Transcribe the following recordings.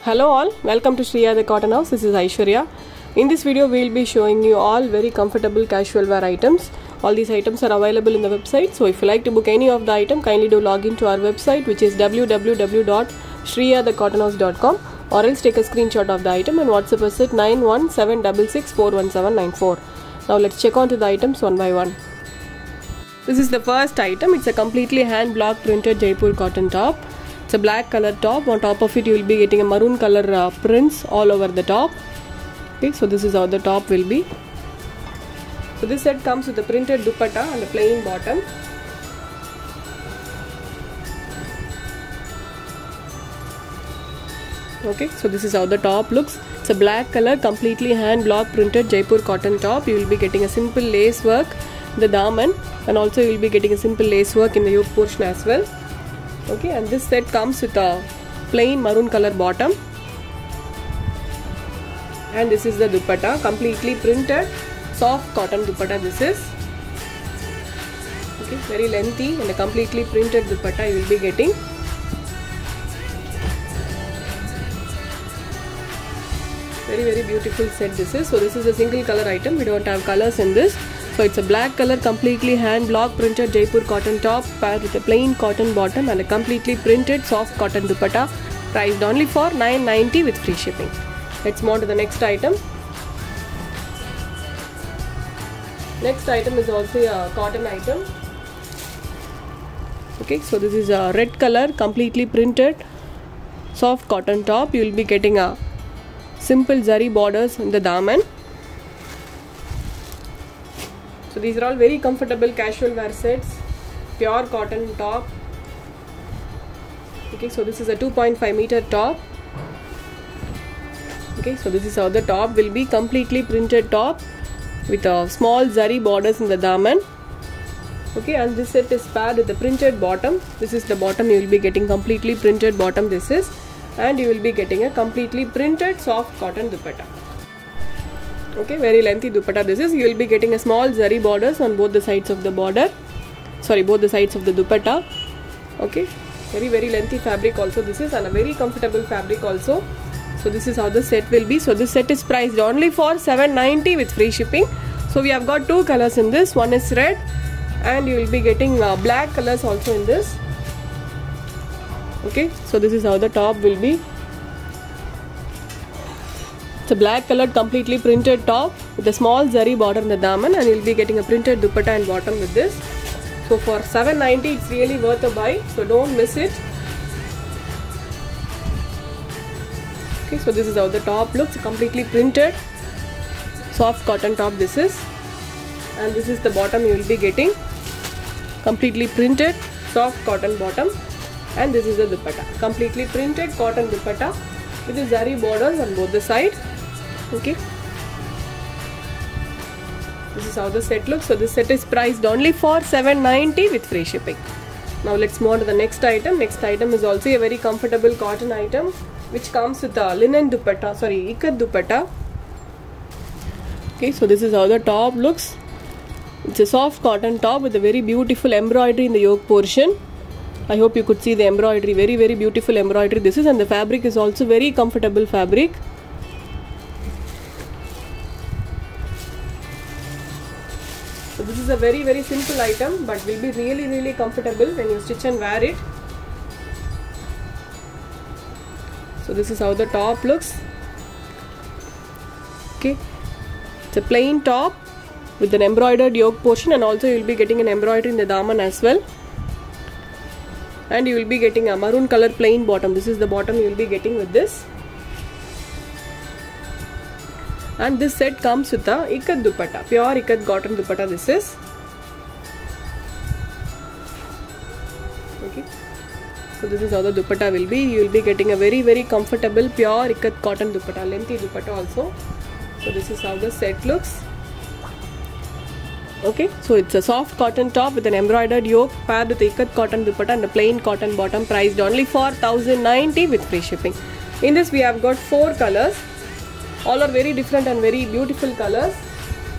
Hello all, welcome to Shriya the Cotton House. This is Aishwarya. In this video we will be showing you all very comfortable casual wear items. All these items are available in the website. So if you like to book any of the item, kindly do log into our website, which is www.shriyadhecottonhouse.com, or else take a screenshot of the item and WhatsApp us at 9176641794. Now let's check on to the items one by one. This is the first item. It's a completely hand block printed Jaipur cotton top. It's a black color top. On top of it you will be getting a maroon color prints all over the top. Okay, so this is how the top will be. So this set comes with a printed dupatta and a plain bottom. Okay, so this is how the top looks. It's a black color, completely hand block printed Jaipur cotton top. You will be getting a simple lace work in the daman, and also you will be getting a simple lace work in the yoke portion as well. Okay, and this set comes with a plain maroon color bottom, and this is the dupatta, completely printed soft cotton dupatta. This is okay, very lengthy and a completely printed dupatta you will be getting. Very beautiful set this is. So this is a single color item. We don't have colors in this. So it's a black color, completely hand block printed Jaipur cotton top paired with a plain cotton bottom and a completely printed soft cotton dupatta, priced only for $9.90 with free shipping. Let's move on to the next item. Next item is also a cotton item. Okay, so this is a red color, completely printed soft cotton top. You will be getting a simple zari borders in the daman. So these are all very comfortable casual wear sets, pure cotton top. Okay, so this is a 2.5 meter top. Okay, so this is how the top will be, completely printed top with a small zari borders in the daman. Okay, and this set is paired with the printed bottom. This is the bottom, you will be getting completely printed bottom this is, and you will be getting a completely printed soft cotton dupatta. Okay, very lengthy dupatta this is. You will be getting a small zari borders on both the sides of the border, both the sides of the dupatta. Okay, very lengthy fabric also this is, and a very comfortable fabric also. So this is how the set will be. So this set is priced only for $7.90 with free shipping. So we have got two colors in this. One is red, and you will be getting black colors also in this. Okay, so this is how the top will be. It's a black colored, completely printed top with a small zari border in the daman, and you'll be getting a printed dupatta and bottom with this. So for $7.90 it's really worth a buy, so don't miss it. Okay, so this is how the top looks, completely printed soft cotton top this is, and this is the bottom you will be getting, completely printed soft cotton bottom, and this is the dupatta, completely printed cotton dupatta with the zari borders on both the sides. Okay, this is how the set looks. So this set is priced only for $7.90 with free shipping. Now let's move on to the next item. Next item is also a very comfortable cotton item, which comes with a linen dupatta, ikat dupatta. Okay, so this is how the top looks. It's a soft cotton top with a very beautiful embroidery in the yoke portion. I hope you could see the embroidery, very beautiful embroidery this is, and the fabric is also very comfortable fabric. So this is a very simple item, but will be really comfortable when you stitch and wear it. So this is how the top looks. Okay, it's a plain top with an embroidered yoke portion, and also you will be getting an embroidery in the daman as well. And you will be getting a maroon color plain bottom. This is the bottom you will be getting with this. And this set comes with a ikat dupatta, pure ikat cotton dupatta this is. Okay, so this is how the dupatta will be. You will be getting a very comfortable pure ikat cotton dupatta, lengthy dupatta also. So this is how the set looks. Okay, so it's a soft cotton top with an embroidered yoke paired with ikat cotton dupatta and a plain cotton bottom, priced only for $1,090 with free shipping. In this we have got 4 colors. All are very different and very beautiful colors.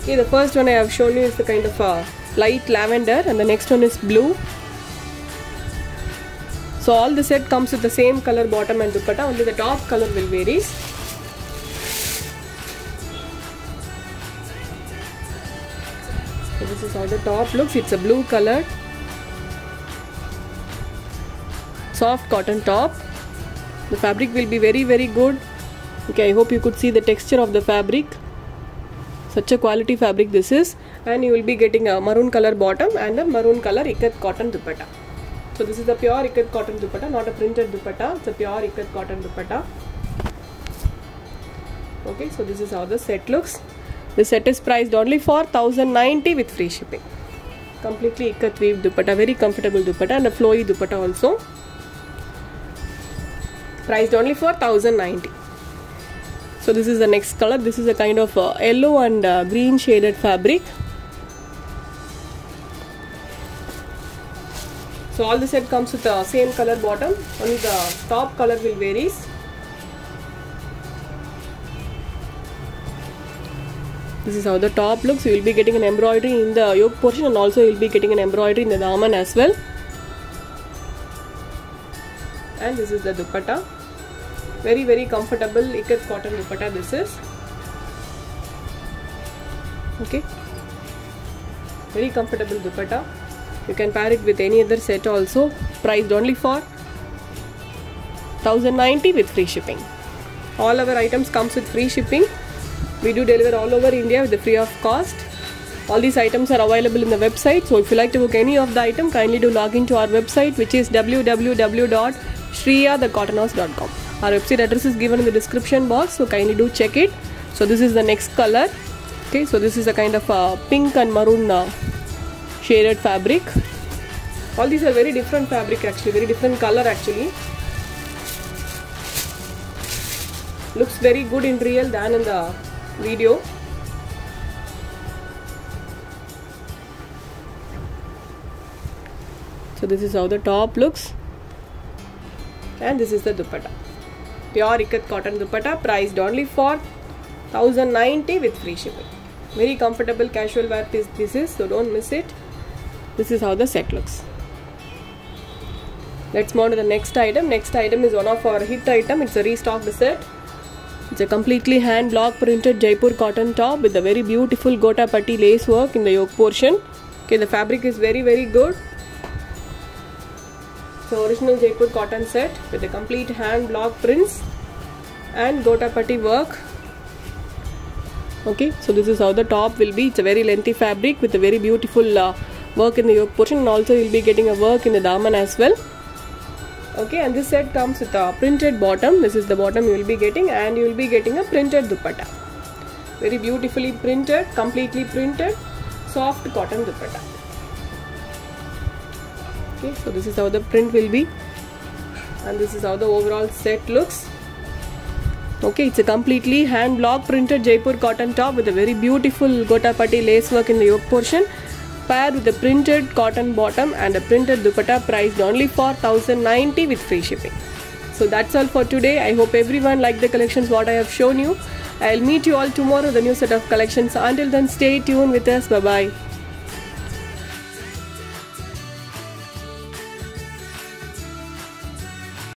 Okay, the first one I have shown you is the kind of light lavender, and the next one is blue. So all the set comes with the same color bottom and dupatta, only the top color will vary. So this is how the top looks. It's a blue color, soft cotton top. The fabric will be very good. Okay, I hope you could see the texture of the fabric. Such a quality fabric this is, and you will be getting a maroon color bottom and a maroon color ikat cotton dupatta. So this is the pure ikat cotton dupatta, not a printed dupatta. It's a pure ikat cotton dupatta. Okay, so this is how the set looks. The set is priced only for 1090 with free shipping. Completely ikat weave dupatta, very comfortable dupatta, and a flowy dupatta also. Priced only for 1090. So this is the next color. This is a kind of yellow and green shaded fabric. So all the set comes with the same color bottom, only the top color will vary. This is how the top looks. You will be getting an embroidery in the yoke portion, and also you will be getting an embroidery in the daman as well. And this is the dupatta. Very comfortable ikat cotton dupatta this is. Okay, very comfortable dupatta. You can pair it with any other set also. Priced only for 1090 with free shipping. All our items comes with free shipping. We do deliver all over India with the free of cost. All these items are available in the website. So if you like to book any of the item, kindly do log into our website, which is www.shriyathecottonhouse.com. Our website address is given in the description box, so kindly do check it. So this is the next color. Okay, so this is a kind of pink and maroon shaded fabric. All these are very different fabric actually, very different color actually. Looks very good in real than in the video. So this is how the top looks, and this is the dupatta. Pure ikat cotton dupatta, priced only for 1090 with free shipping. Very comfortable casual wear piece this is, so don't miss it. This is how the set looks. Let's move on to the next item. Next item is one of our hit item. It's a restocked set. It's a completely hand block printed Jaipur cotton top with a very beautiful gota patti lace work in the yoke portion. Okay, the fabric is very good. So original Jaipur cotton set with a complete hand block prints and gota patti work. Okay, so this is how the top will be. It's a very lengthy fabric with a very beautiful work in the yoke portion, and also you'll be getting a work in the daman as well. Okay, and this set comes with a printed bottom. This is the bottom you will be getting, and you will be getting a printed dupatta. Very beautifully printed, completely printed, soft cotton dupatta. Okay, so this is how the print will be, and this is how the overall set looks. Okay, it's a completely hand block printed Jaipur cotton top with a very beautiful gota patti lace work in the yoke portion, paired with a printed cotton bottom and a printed dupatta, priced only for 1090 with free shipping. So that's all for today. I hope everyone liked the collections what I have shown you. I'll meet you all tomorrow with a new set of collections. Until then, stay tuned with us. Bye bye.